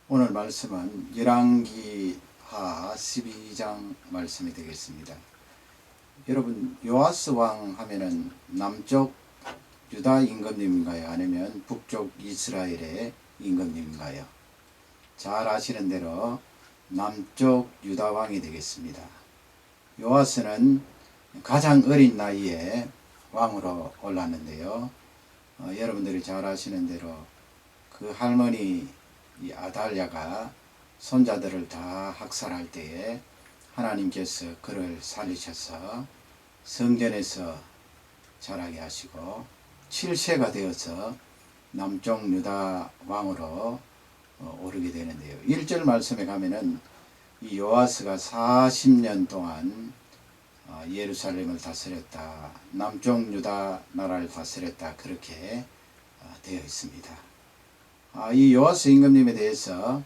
오늘 말씀은 열왕기하 12장 말씀이 되겠습니다. 여러분, 요아스 왕 하면은 남쪽 유다 임금님인가요? 아니면 북쪽 이스라엘의 임금님인가요? 잘 아시는 대로 남쪽 유다 왕이 되겠습니다. 요아스는 가장 어린 나이에 왕으로 올랐는데요. 여러분들이 잘 아시는 대로 그 할머니 이 아달랴가 손자들을 다 학살할 때에 하나님께서 그를 살리셔서 성전에서 자라게 하시고 7세가 되어서 남쪽 유다 왕으로 오르게 되는데요. 1절 말씀에 가면은 이 요아스가 40년 동안 예루살렘을 다스렸다, 남쪽 유다 나라를 다스렸다, 그렇게 되어 있습니다. 이 요아스 임금님에 대해서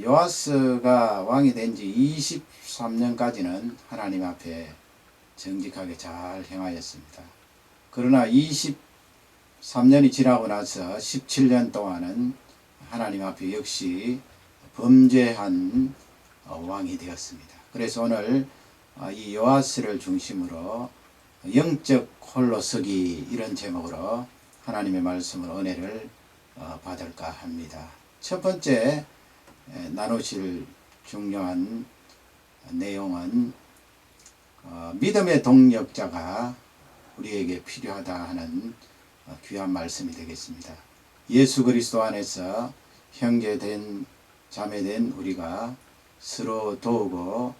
요아스가 왕이 된 지 23년까지는 하나님 앞에 정직하게 잘 행하였습니다. 그러나 23년이 지나고 나서 17년 동안은 하나님 앞에 역시 범죄한 왕이 되었습니다. 그래서 오늘 이 요아스를 중심으로 영적 홀로서기, 이런 제목으로 하나님의 말씀으로 은혜를 받을까 합니다. 첫 번째 나누실 중요한 내용은 믿음의 동력자가 우리에게 필요하다 하는 귀한 말씀이 되겠습니다. 예수 그리스도 안에서 형제된 자매된 우리가 서로 도우고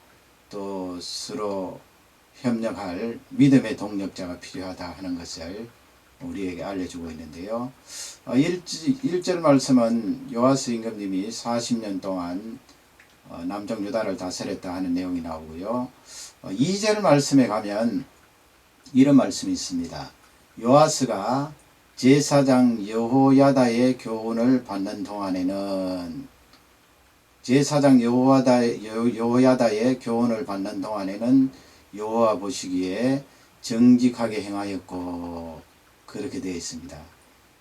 또 서로 협력할 믿음의 동력자가 필요하다 하는 것을 우리에게 알려주고 있는데요. 1절 말씀은 요아스 임금님이 40년 동안 남쪽 유다를 다스렸다 하는 내용이 나오고요. 2절 말씀에 가면 이런 말씀이 있습니다. 요아스가 제사장 여호야다의 교훈을 받는 동안에는, 제사장 여호야다의 교훈을 받는 동안에는 여호와 보시기에 정직하게 행하였고, 그렇게 되어 있습니다.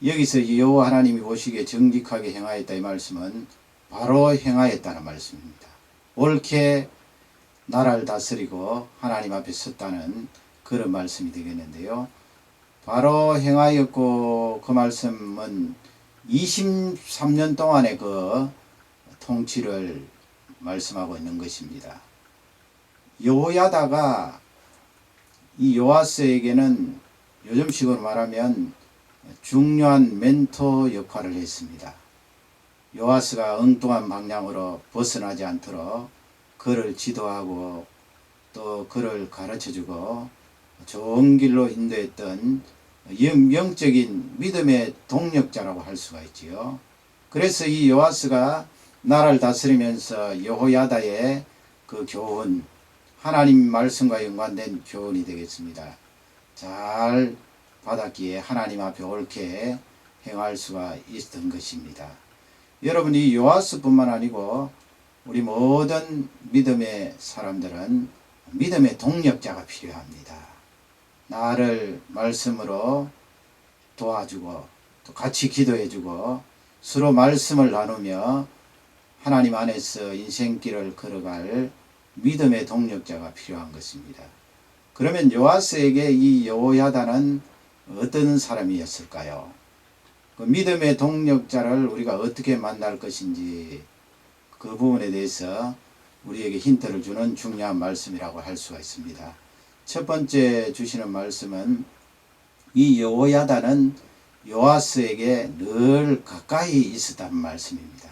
여기서 여호와 하나님이 보시기에 정직하게 행하였다, 이 말씀은 바로 행하였다는 말씀입니다. 옳게 나라를 다스리고 하나님 앞에 섰다는 그런 말씀이 되겠는데요. 바로 행하였고, 그 말씀은 23년 동안의 그 통치를 말씀하고 있는 것입니다. 여호야다가 이 요아스에게는 요즘식으로 말하면 중요한 멘토 역할을 했습니다. 요아스가 엉뚱한 방향으로 벗어나지 않도록 그를 지도하고 또 그를 가르쳐주고 좋은 길로 인도했던 영적인 믿음의 동력자라고 할 수가 있지요. 그래서 이 요아스가 나라를 다스리면서 여호야다의 그 교훈, 하나님 말씀과 연관된 교훈이 되겠습니다. 잘 받았기에 하나님 앞에 옳게 행할 수가 있었던 것입니다. 여러분, 이 요아스뿐만 아니고 우리 모든 믿음의 사람들은 믿음의 동력자가 필요합니다. 나를 말씀으로 도와주고 또 같이 기도해주고 서로 말씀을 나누며 하나님 안에서 인생길을 걸어갈 믿음의 동력자가 필요한 것입니다. 그러면 요아스에게 이 여호야다는 어떤 사람이었을까요? 그 믿음의 동력자를 우리가 어떻게 만날 것인지, 그 부분에 대해서 우리에게 힌트를 주는 중요한 말씀이라고 할 수가 있습니다. 첫 번째 주시는 말씀은 이 여호야다는 요아스에게 늘 가까이 있었다는 말씀입니다.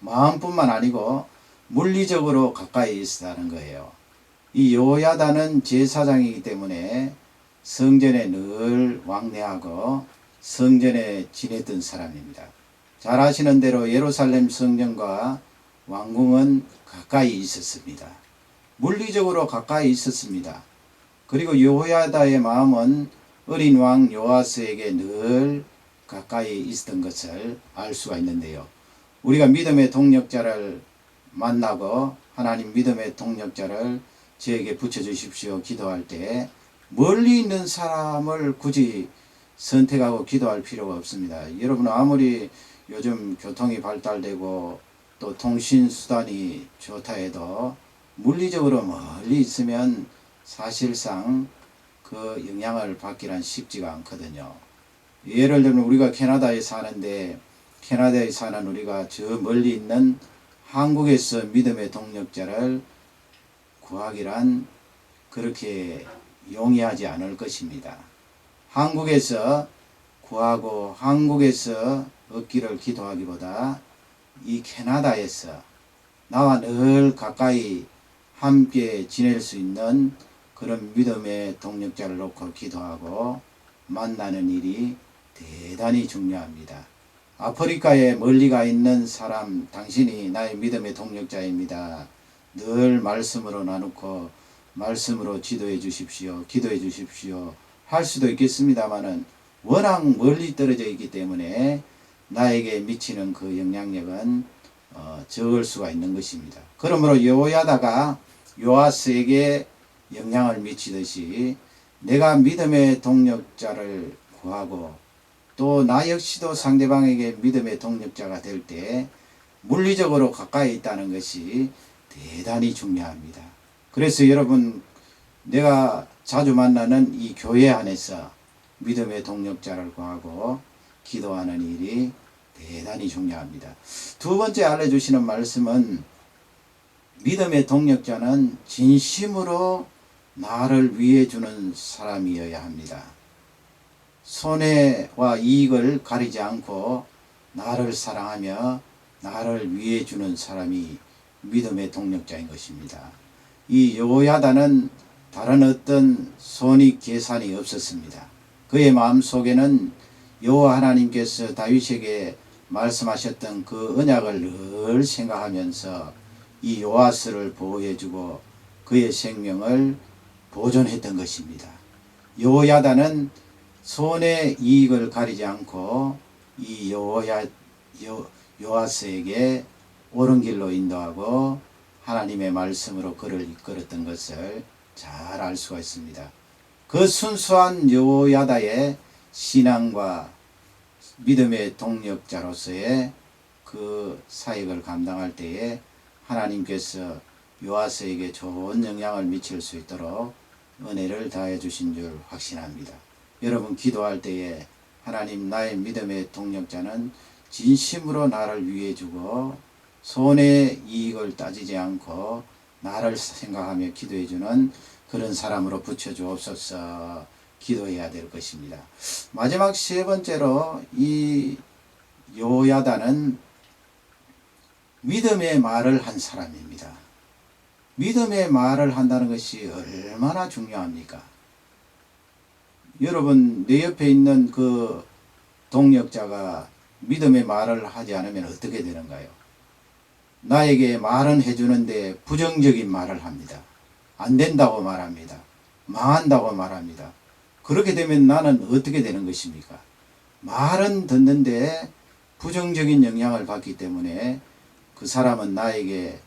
마음뿐만 아니고 물리적으로 가까이 있었다는 거예요. 이 여호야다는 제사장이기 때문에 성전에 늘 왕래하고 성전에 지냈던 사람입니다. 잘 아시는 대로 예루살렘 성전과 왕궁은 가까이 있었습니다. 물리적으로 가까이 있었습니다. 그리고 여호야다의 마음은 어린 왕 요아스에게 늘 가까이 있었던 것을 알 수가 있는데요. 우리가 믿음의 동력자를 만나고 하나님 믿음의 동력자를 저에게 붙여주십시오 기도할 때 멀리 있는 사람을 굳이 선택하고 기도할 필요가 없습니다. 여러분, 아무리 요즘 교통이 발달되고 또 통신수단이 좋다 해도 물리적으로 멀리 있으면 사실상 그 영향을 받기란 쉽지가 않거든요. 예를 들면 우리가 캐나다에 사는데 캐나다에 사는 우리가 저 멀리 있는 한국에서 믿음의 동력자를 구하기란 그렇게 용이하지 않을 것입니다. 한국에서 구하고 한국에서 얻기를 기도하기보다 이 캐나다에서 나와 늘 가까이 함께 지낼 수 있는 그런 믿음의 동력자를 놓고 기도하고 만나는 일이 대단히 중요합니다. 아프리카에 멀리 가 있는 사람, 당신이 나의 믿음의 동력자입니다. 늘 말씀으로 나누고 말씀으로 지도해 주십시오. 기도해 주십시오. 할 수도 있겠습니다만은 워낙 멀리 떨어져 있기 때문에 나에게 미치는 그 영향력은 적을 수가 있는 것입니다. 그러므로 여호야다가 요아스에게 영향을 미치듯이 내가 믿음의 동력자를 구하고 또 나 역시도 상대방에게 믿음의 동력자가 될 때 물리적으로 가까이 있다는 것이 대단히 중요합니다. 그래서 여러분, 내가 자주 만나는 이 교회 안에서 믿음의 동력자를 구하고 기도하는 일이 대단히 중요합니다. 두 번째 알려주시는 말씀은 믿음의 동력자는 진심으로 나를 위해 주는 사람이어야 합니다. 손해와 이익을 가리지 않고 나를 사랑하며 나를 위해 주는 사람이 믿음의 동력자인 것입니다. 이 여호야다는 다른 어떤 손익 계산이 없었습니다. 그의 마음속에는 여호와 하나님께서 다윗에게 말씀하셨던 그 언약을 늘 생각하면서 이 요아스를 보호해주고 그의 생명을 보존했던 것입니다. 여호야다는 손의 이익을 가리지 않고 이 요아스에게 옳은 길로 인도하고 하나님의 말씀으로 그를 이끌었던 것을 잘 알 수가 있습니다. 그 순수한 여호야다의 신앙과 믿음의 동력자로서의 그 사역을 감당할 때에 하나님께서 요아스에게 좋은 영향을 미칠 수 있도록 은혜를 다해 주신 줄 확신합니다. 여러분, 기도할 때에 하나님, 나의 믿음의 동력자는 진심으로 나를 위해 주고 손의 이익을 따지지 않고 나를 생각하며 기도해 주는 그런 사람으로 붙여주옵소서 기도해야 될 것입니다. 마지막 세 번째로 이 여호야다는 믿음의 말을 한 사람입니다. 믿음의 말을 한다는 것이 얼마나 중요합니까? 여러분, 내 옆에 있는 그 동력자가 믿음의 말을 하지 않으면 어떻게 되는가요? 나에게 말은 해주는데 부정적인 말을 합니다. 안 된다고 말합니다. 망한다고 말합니다. 그렇게 되면 나는 어떻게 되는 것입니까? 말은 듣는데 부정적인 영향을 받기 때문에 그 사람은 나에게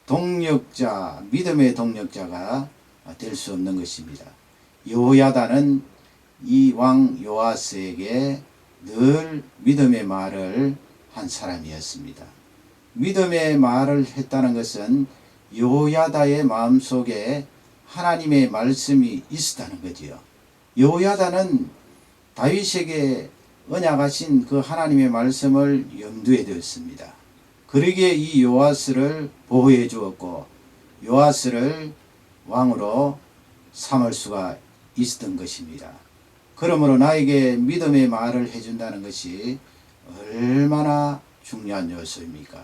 동력자, 믿음의 동력자가 될 수 없는 것입니다. 여호야다는 이 왕 요아스에게 늘 믿음의 말을 한 사람이었습니다. 믿음의 말을 했다는 것은 여호야다의 마음속에 하나님의 말씀이 있었다는 거지요. 여호야다는 다윗에게 언약하신 그 하나님의 말씀을 염두에 두었습니다. 그러기에 이 요아스를 보호해 주었고 요아스를 왕으로 삼을 수가 있었던 것입니다. 그러므로 나에게 믿음의 말을 해준다는 것이 얼마나 중요한 요소입니까?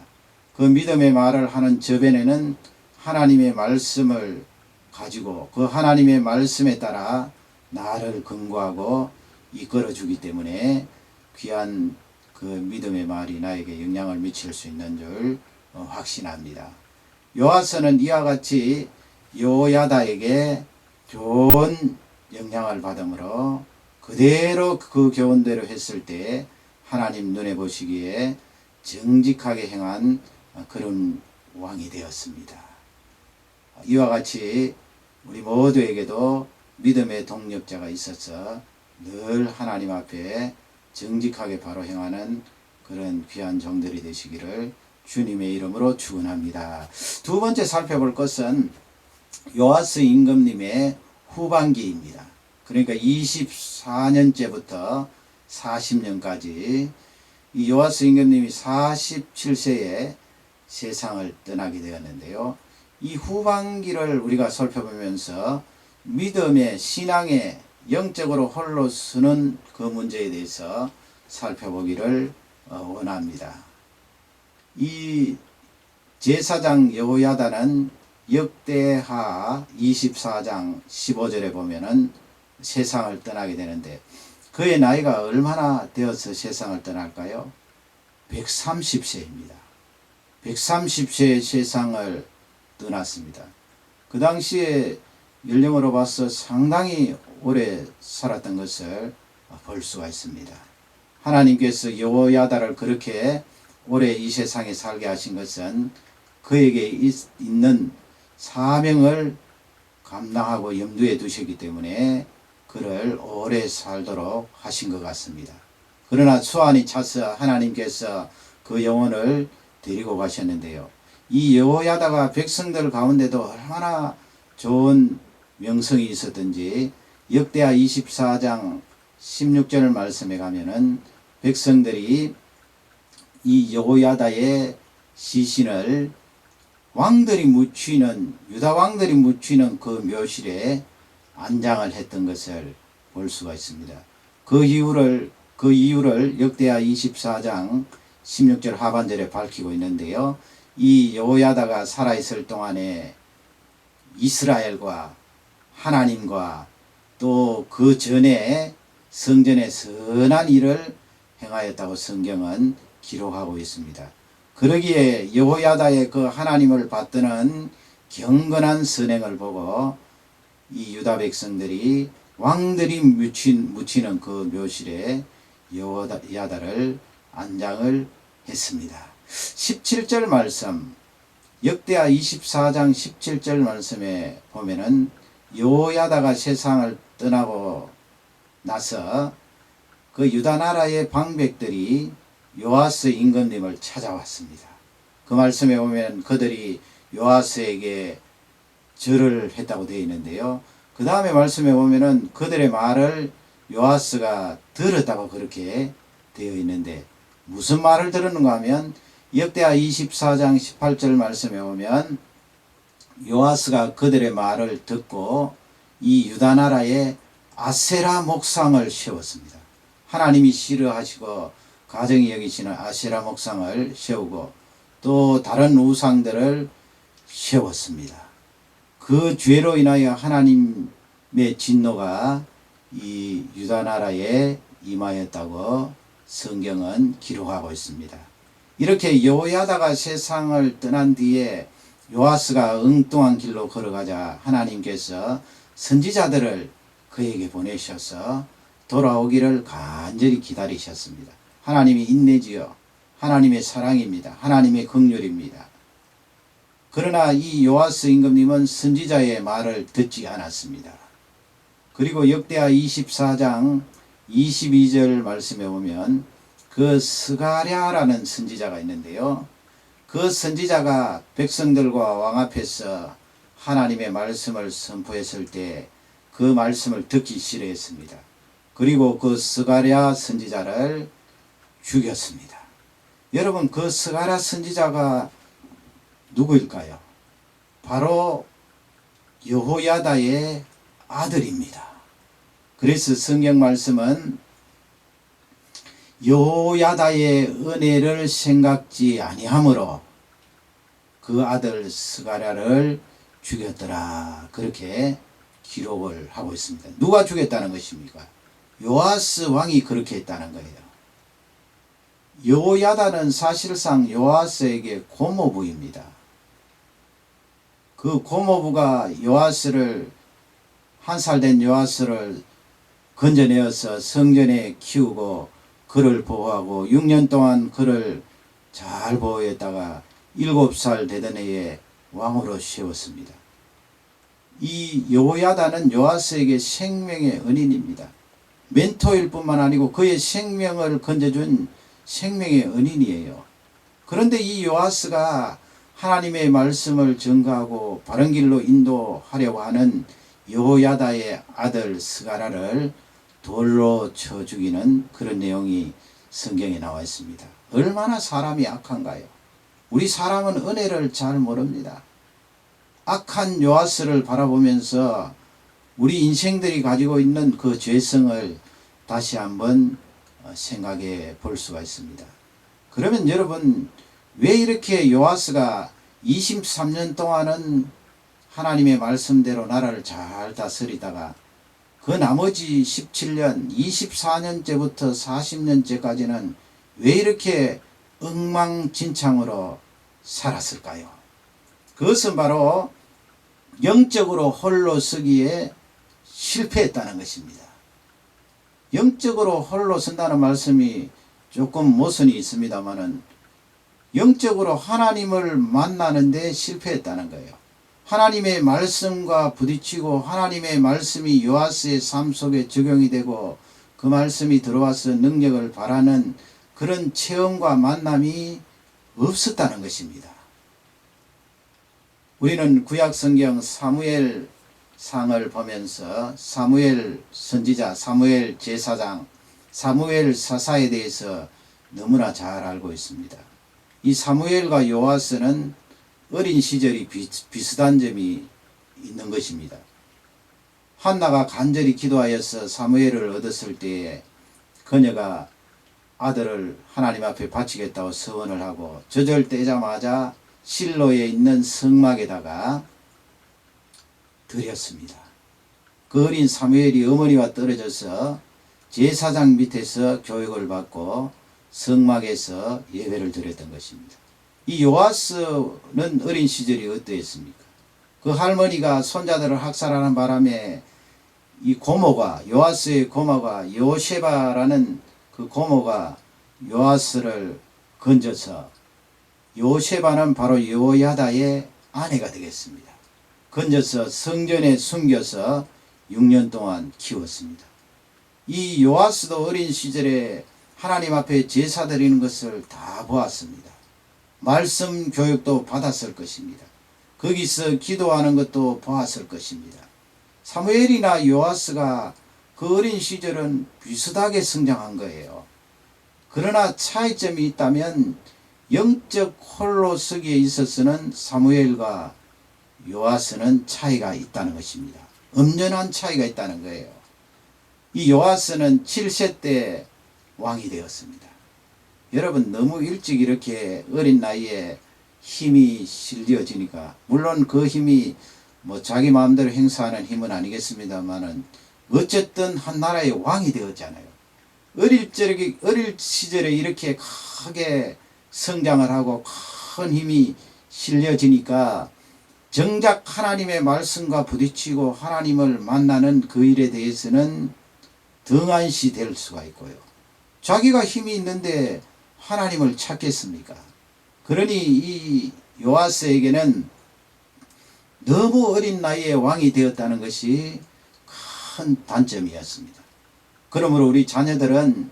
그 믿음의 말을 하는 저변에는 하나님의 말씀을 가지고 그 하나님의 말씀에 따라 나를 근거하고 이끌어주기 때문에 귀한 그 믿음의 말이 나에게 영향을 미칠 수 있는 줄 확신합니다. 요아스는 이와 같이 여호야다에게 좋은 영향을 받으므로 그대로 그 교훈대로 했을 때 하나님 눈에 보시기에 정직하게 행한 그런 왕이 되었습니다. 이와 같이 우리 모두에게도 믿음의 동력자가 있어서 늘 하나님 앞에 정직하게 바로 행하는 그런 귀한 종들이 되시기를 주님의 이름으로 축원합니다. 두 번째 살펴볼 것은 요아스 임금님의 후반기입니다. 그러니까 24년째부터 40년까지 이 요아스 임금님이 47세에 세상을 떠나게 되었는데요. 이 후반기를 우리가 살펴보면서 믿음의 신앙의 영적으로 홀로 서는 그 문제에 대해서 살펴보기를 원합니다. 이 제사장 여호야다는 역대하 24장 15절에 보면은 세상을 떠나게 되는데 그의 나이가 얼마나 되어서 세상을 떠날까요? 130세입니다. 130세에 세상을 떠났습니다. 그 당시에 연령으로 봐서 상당히 오래 살았던 것을 볼 수가 있습니다. 하나님께서 여호야다를 그렇게 오래 이 세상에 살게 하신 것은 그에게 있는 사명을 감당하고 염두에 두셨기 때문에 그를 오래 살도록 하신 것 같습니다. 그러나 수완이 차서 하나님께서 그 영혼을 데리고 가셨는데요. 이 여호야다가 백성들 가운데도 얼마나 좋은 명성이 있었던지 역대하 24장 16절 말씀에 가면은 백성들이 이 여호야다의 시신을 왕들이 묻히는 유다 왕들이 묻히는 그 묘실에 안장을 했던 것을 볼 수가 있습니다. 그 이유를 역대하 24장 16절 하반절에 밝히고 있는데요. 이 여호야다가 살아있을 동안에 이스라엘과 하나님과 또 그 전에 성전에 선한 일을 행하였다고 성경은 기록하고 있습니다. 그러기에 여호야다의 그 하나님을 받드는 경건한 선행을 보고 이 유다 백성들이 왕들이 묻히는 그 묘실에 여호야다를 안장을 했습니다. 17절 말씀, 역대하 24장 17절 말씀에 보면은 여호야다가 세상을 떠나고 나서 그 유다 나라의 방백들이 요아스 임금님을 찾아왔습니다. 그 말씀에 보면 그들이 요아스에게 절을 했다고 되어 있는데요. 그 다음에 말씀에 보면은 그들의 말을 요아스가 들었다고 그렇게 되어 있는데 무슨 말을 들었는가 하면 역대하 24장 18절 말씀에 보면 요아스가 그들의 말을 듣고 이 유다 나라에 아세라 목상을 세웠습니다. 하나님이 싫어하시고 가정이 여기시는 아세라 목상을 세우고 또 다른 우상들을 세웠습니다. 그 죄로 인하여 하나님의 진노가 이 유다 나라에 임하였다고 성경은 기록하고 있습니다. 이렇게 여호야다가 세상을 떠난 뒤에 요아스가 엉뚱한 길로 걸어가자 하나님께서 선지자들을 그에게 보내셔서 돌아오기를 간절히 기다리셨습니다. 하나님이 인내지요. 하나님의 사랑입니다. 하나님의 긍휼입니다. 그러나 이 요아스 임금님은 선지자의 말을 듣지 않았습니다. 그리고 역대하 24장 22절 말씀에 보면 그 스가랴라는 선지자가 있는데요. 그 선지자가 백성들과 왕 앞에서 하나님의 말씀을 선포했을 때 그 말씀을 듣기 싫어했습니다. 그리고 그 스가랴 선지자를 죽였습니다. 여러분, 그 스가랴 선지자가 누구일까요? 바로 여호야다의 아들입니다. 그래서 성경 말씀은 여호야다의 은혜를 생각지 아니하므로 그 아들 스가랴를 죽였더라. 그렇게 기록을 하고 있습니다. 누가 죽였다는 것입니까? 요아스 왕이 그렇게 했다는 거예요. 여호야다는 사실상 요아스에게 고모부입니다. 그 고모부가 요아스를 한 살 된 요아스를 건져내어서 성전에 키우고 그를 보호하고 6년 동안 그를 잘 보호했다가 7살 되던 해에 왕으로 세웠습니다. 이 여호야다는 요아스에게 생명의 은인입니다. 멘토일 뿐만 아니고 그의 생명을 건져준 생명의 은인이에요. 그런데 이 요아스가 하나님의 말씀을 전가하고 바른 길로 인도하려고 하는 여호야다의 아들 스가랴를 돌로 쳐 죽이는 그런 내용이 성경에 나와 있습니다. 얼마나 사람이 악한가요? 우리 사람은 은혜를 잘 모릅니다. 악한 요아스를 바라보면서 우리 인생들이 가지고 있는 그 죄성을 다시 한번 생각해 볼 수가 있습니다. 그러면 여러분, 왜 이렇게 요아스가 23년 동안은 하나님의 말씀대로 나라를 잘 다스리다가 그 나머지 17년, 24년째부터 40년째까지는 왜 이렇게 엉망진창으로 살았을까요? 그것은 바로 영적으로 홀로 서기에 실패했다는 것입니다. 영적으로 홀로 선다는 말씀이 조금 모순이 있습니다만은 영적으로 하나님을 만나는데 실패했다는 거예요. 하나님의 말씀과 부딪히고 하나님의 말씀이 요아스의 삶 속에 적용이 되고 그 말씀이 들어와서 능력을 발하는 그런 체험과 만남이 없었다는 것입니다. 우리는 구약 성경 사무엘 상을 보면서 사무엘 선지자, 사무엘 제사장, 사무엘 사사에 대해서 너무나 잘 알고 있습니다. 이 사무엘과 요아스는 어린 시절이 비슷한 점이 있는 것입니다. 한나가 간절히 기도하여서 사무엘을 얻었을 때에 그녀가 아들을 하나님 앞에 바치겠다고 서원을 하고 저절 떼자마자 실로에 있는 성막에다가 드렸습니다. 그 어린 사무엘이 어머니와 떨어져서 제사장 밑에서 교육을 받고 성막에서 예배를 드렸던 것입니다. 이 요아스는 어린 시절이 어떠했습니까? 그 할머니가 손자들을 학살하는 바람에 이 고모가, 요아스의 고모가 요셰바라는 그 고모가 요아스를 건져서, 요셰바는 바로 여호야다의 아내가 되겠습니다. 건져서 성전에 숨겨서 6년 동안 키웠습니다. 이 요아스도 어린 시절에 하나님 앞에 제사 드리는 것을 다 보았습니다. 말씀 교육도 받았을 것입니다. 거기서 기도하는 것도 보았을 것입니다. 사무엘이나 요아스가 그 어린 시절은 비슷하게 성장한 거예요. 그러나 차이점이 있다면 영적 홀로 서기에 있어서는 사무엘과 요아스는 차이가 있다는 것입니다. 엄연한 차이가 있다는 거예요. 이 요아스는 7세 때 왕이 되었습니다. 여러분, 너무 일찍 이렇게 어린 나이에 힘이 실려지니까, 물론 그 힘이 뭐 자기 마음대로 행사하는 힘은 아니겠습니다만은 어쨌든 한 나라의 왕이 되었잖아요. 어릴 시절에 이렇게 크게 성장을 하고 큰 힘이 실려지니까 정작 하나님의 말씀과 부딪히고 하나님을 만나는 그 일에 대해서는 등한시 될 수가 있고요. 자기가 힘이 있는데 하나님을 찾겠습니까? 그러니 이 요아스에게는 너무 어린 나이에 왕이 되었다는 것이 큰 단점이었습니다. 그러므로 우리 자녀들은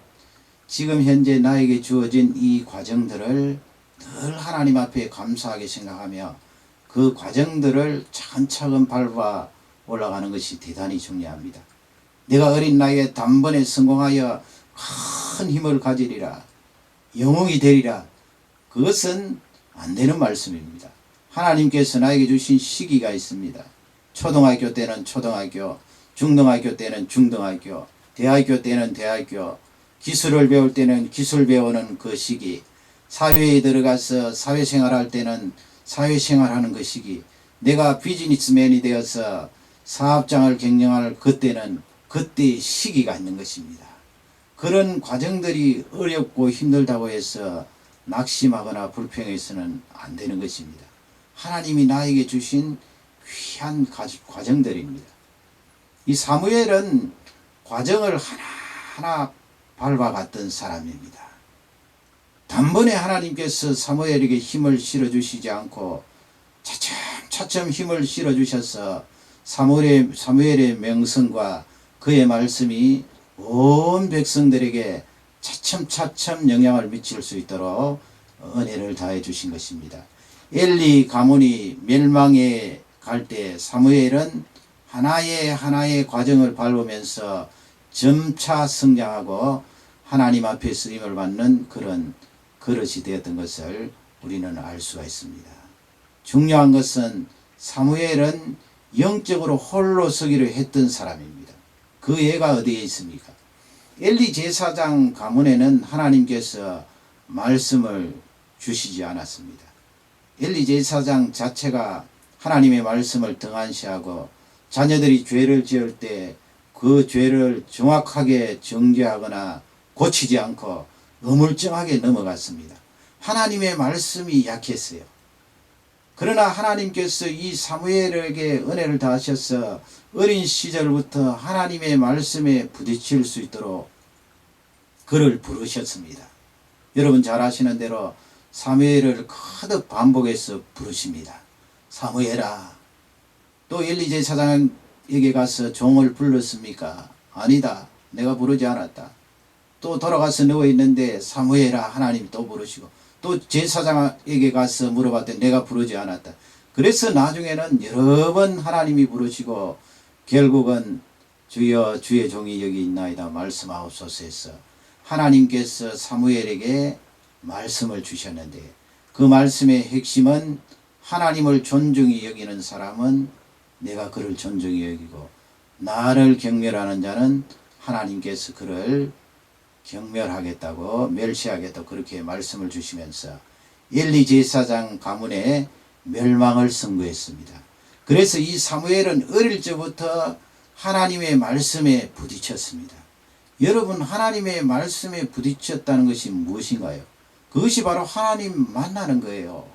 지금 현재 나에게 주어진 이 과정들을 늘 하나님 앞에 감사하게 생각하며 그 과정들을 차근차근 밟아 올라가는 것이 대단히 중요합니다. 내가 어린 나이에 단번에 성공하여 큰 힘을 가지리라, 영웅이 되리라, 그것은 안 되는 말씀입니다. 하나님께서 나에게 주신 시기가 있습니다. 초등학교 때는 초등학교, 중등학교 때는 중등학교, 대학교 때는 대학교, 기술을 배울 때는 기술 배우는 그 시기, 사회에 들어가서 사회생활할 때는 사회생활하는 그 시기, 내가 비즈니스맨이 되어서 사업장을 경영할 그때는 그때의 시기가 있는 것입니다. 그런 과정들이 어렵고 힘들다고 해서 낙심하거나 불평해서는 안 되는 것입니다. 하나님이 나에게 주신 귀한 과정들입니다. 이 사무엘은 과정을 하나하나 밟아갔던 사람입니다. 단번에 하나님께서 사무엘에게 힘을 실어주시지 않고 차츰차츰 힘을 실어주셔서 사무엘의 명성과 그의 말씀이 온 백성들에게 차츰차츰 영향을 미칠 수 있도록 은혜를 다해 주신 것입니다. 엘리 가문이 멸망에 갈 때 사무엘은 하나의 과정을 밟으면서 점차 성장하고 하나님 앞에 쓰임을 받는 그런 그릇이 되었던 것을 우리는 알 수가 있습니다. 중요한 것은 사무엘은 영적으로 홀로 서기로 했던 사람입니다. 그 애가 어디에 있습니까? 엘리 제사장 가문에는 하나님께서 말씀을 주시지 않았습니다. 엘리 제사장 자체가 하나님의 말씀을 등한시하고 자녀들이 죄를 지을 때 그 죄를 정확하게 정죄하거나 고치지 않고 어물쩡하게 넘어갔습니다. 하나님의 말씀이 약했어요. 그러나 하나님께서 이 사무엘에게 은혜를 다하셔서 어린 시절부터 하나님의 말씀에 부딪힐 수 있도록 그를 부르셨습니다. 여러분 잘 아시는 대로 사무엘을 거듭 반복해서 부르십니다. 사무엘아. 또 엘리 제사장에게 가서 종을 불렀습니까? 아니다. 내가 부르지 않았다. 또 돌아가서 누워있는데 사무엘아 하나님 또 부르시고 또 제사장에게 가서 물어봤더니 내가 부르지 않았다. 그래서 나중에는 여러 번 하나님이 부르시고 결국은 주여 주의 종이 여기 있나이다 말씀하옵소서 해서 하나님께서 사무엘에게 말씀을 주셨는데 그 말씀의 핵심은 하나님을 존중히 여기는 사람은 내가 그를 존중히 여기고 나를 경멸하는 자는 하나님께서 그를 경멸하겠다고 멸시하겠다고 그렇게 말씀을 주시면서 엘리 제사장 가문에 멸망을 선고했습니다. 그래서 이 사무엘은 어릴 적부터 하나님의 말씀에 부딪혔습니다. 여러분 하나님의 말씀에 부딪혔다는 것이 무엇인가요? 그것이 바로 하나님 만나는 거예요.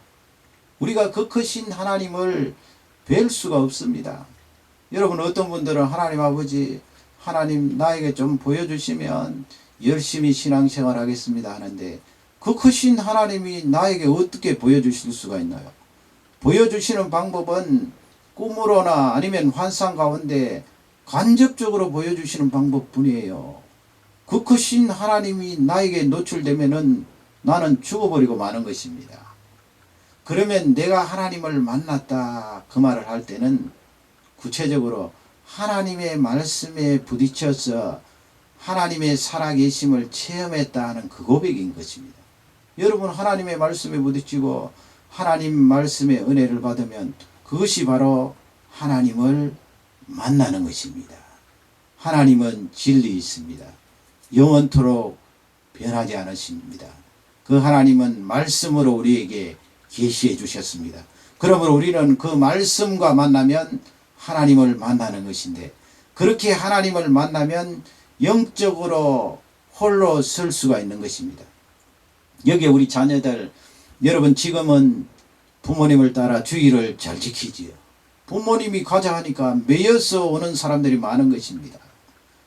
우리가 그 크신 하나님을 뵐 수가 없습니다. 여러분 어떤 분들은 하나님 아버지 하나님 나에게 좀 보여주시면 열심히 신앙생활 하겠습니다 하는데 그 크신 하나님이 나에게 어떻게 보여주실 수가 있나요? 보여주시는 방법은 꿈으로나 아니면 환상 가운데 간접적으로 보여주시는 방법뿐이에요. 그 크신 하나님이 나에게 노출되면은 나는 죽어버리고 마는 것입니다. 그러면 내가 하나님을 만났다 그 말을 할 때는 구체적으로 하나님의 말씀에 부딪혀서 하나님의 살아계심을 체험했다 하는 그 고백인 것입니다. 여러분 하나님의 말씀에 부딪히고 하나님 말씀의 은혜를 받으면 그것이 바로 하나님을 만나는 것입니다. 하나님은 진리 있습니다. 영원토록 변하지 않으십니다. 그 하나님은 말씀으로 우리에게 계시해 주셨습니다. 그러므로 우리는 그 말씀과 만나면 하나님을 만나는 것인데 그렇게 하나님을 만나면 영적으로 홀로 설 수가 있는 것입니다. 여기에 우리 자녀들 여러분 지금은 부모님을 따라 주의를 잘 지키지요. 부모님이 가자 하니까 매여서 오는 사람들이 많은 것입니다.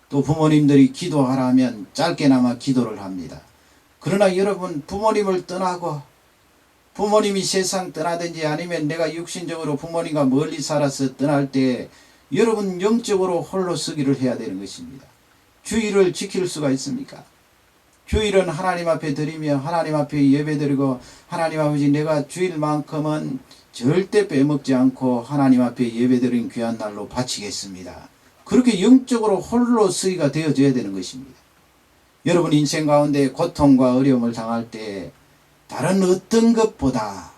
또 부모님들이 기도하라 하면 짧게나마 기도를 합니다. 그러나 여러분 부모님을 떠나고 부모님이 세상 떠나든지 아니면 내가 육신적으로 부모님과 멀리 살아서 떠날 때 여러분 영적으로 홀로 서기를 해야 되는 것입니다. 주일을 지킬 수가 있습니까? 주일은 하나님 앞에 드리며 하나님 앞에 예배드리고 하나님 아버지 내가 주일만큼은 절대 빼먹지 않고 하나님 앞에 예배드린 귀한 날로 바치겠습니다. 그렇게 영적으로 홀로 서기가 되어져야 되는 것입니다. 여러분 인생 가운데 고통과 어려움을 당할 때 다른 어떤 것보다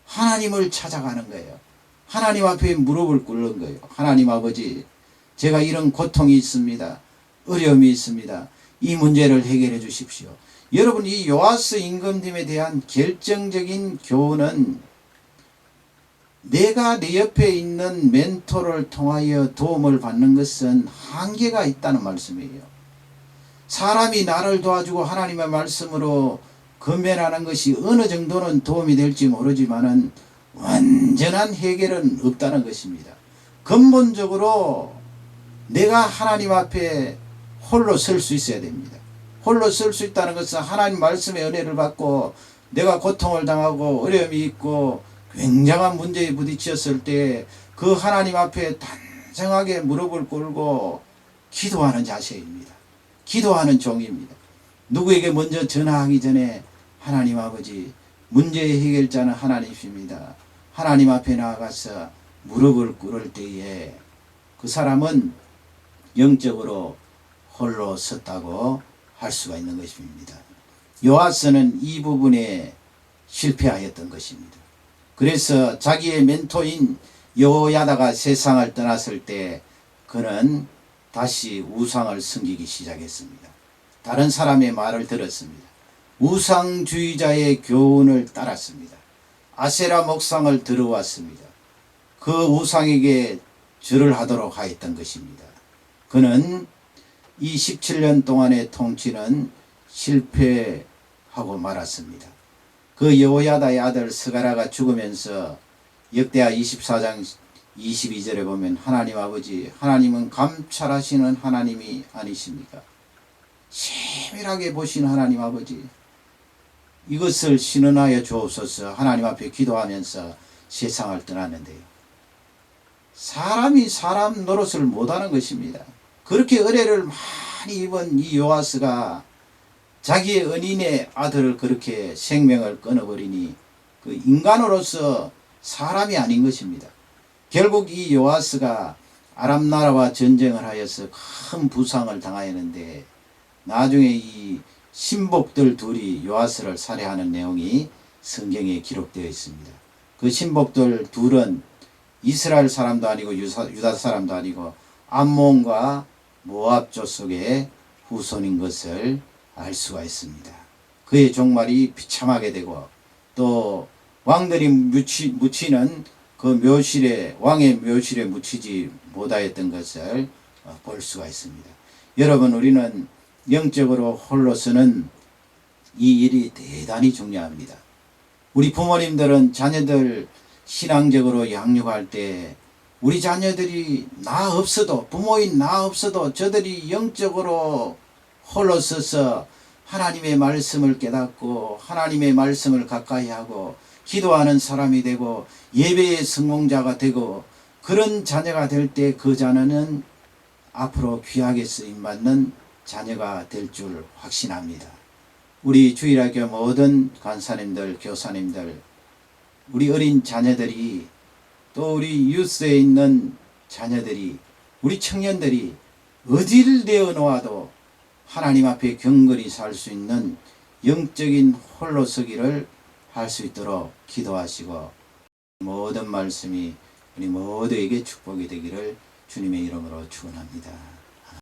하나님을 찾아가는 거예요. 하나님 앞에 무릎을 꿇는 거예요. 하나님 아버지 제가 이런 고통이 있습니다. 어려움이 있습니다. 이 문제를 해결해 주십시오. 여러분 이 요아스 임금님에 대한 결정적인 교훈은 내가 내 옆에 있는 멘토를 통하여 도움을 받는 것은 한계가 있다는 말씀이에요. 사람이 나를 도와주고 하나님의 말씀으로 건면하는 것이 어느 정도는 도움이 될지 모르지만은 완전한 해결은 없다는 것입니다. 근본적으로 내가 하나님 앞에 홀로 설 수 있어야 됩니다. 홀로 설 수 있다는 것은 하나님 말씀의 은혜를 받고 내가 고통을 당하고 어려움이 있고 굉장한 문제에 부딪혔을 때 그 하나님 앞에 단정하게 무릎을 꿇고 기도하는 자세입니다. 기도하는 종입니다. 누구에게 먼저 전화하기 전에 하나님 아버지, 문제의 해결자는 하나님이십니다. 하나님 앞에 나아가서 무릎을 꿇을 때에 그 사람은 영적으로 홀로 섰다고 할 수가 있는 것입니다. 요아스는 이 부분에 실패하였던 것입니다. 그래서 자기의 멘토인 여호야다가 세상을 떠났을 때 그는 다시 우상을 섬기기 시작했습니다. 다른 사람의 말을 들었습니다. 우상주의자의 교훈을 따랐습니다. 아세라 목상을 들어왔습니다. 그 우상에게 절을 하도록 하였던 것입니다. 그는 이 17년 동안의 통치는 실패하고 말았습니다. 그 여호야다의 아들 스가랴가 죽으면서 역대하 24장 22절에 보면 하나님 아버지, 하나님은 감찰하시는 하나님이 아니십니까? 세밀하게 보신 하나님 아버지, 이것을 신원하여 주옵소서. 하나님 앞에 기도하면서 세상을 떠났는데요. 사람이 사람 노릇을 못하는 것입니다. 그렇게 은혜를 많이 입은 이 요아스가 자기의 은인의 아들을 그렇게 생명을 끊어버리니 그 인간으로서 사람이 아닌 것입니다. 결국 이 요아스가 아람 나라와 전쟁을 하여서 큰 부상을 당하였는데 나중에 이 신복들 둘이 요아스를 살해하는 내용이 성경에 기록되어 있습니다. 그 신복들 둘은 이스라엘 사람도 아니고 유다 사람도 아니고 암몬과 모압 족속의 후손인 것을 알 수가 있습니다. 그의 종말이 비참하게 되고 또 왕들이 묻히는 그 묘실에, 왕의 묘실에 묻히지 못하였던 것을 볼 수가 있습니다. 여러분, 우리는 영적으로 홀로서는 이 일이 대단히 중요합니다. 우리 부모님들은 자녀들 신앙적으로 양육할 때 우리 자녀들이 나 없어도, 부모인 나 없어도 저들이 영적으로 홀로 서서 하나님의 말씀을 깨닫고 하나님의 말씀을 가까이 하고 기도하는 사람이 되고 예배의 성공자가 되고 그런 자녀가 될 때 그 자녀는 앞으로 귀하게 쓰임받는 자녀가 될 줄 확신합니다. 우리 주일학교 모든 간사님들, 교사님들, 우리 어린 자녀들이 또 우리 유스에 있는 자녀들이, 우리 청년들이 어디를 내어놓아도 하나님 앞에 경건히 살 수 있는 영적인 홀로서기를 할 수 있도록 기도하시고 모든 말씀이 우리 모두에게 축복이 되기를 주님의 이름으로 축원합니다.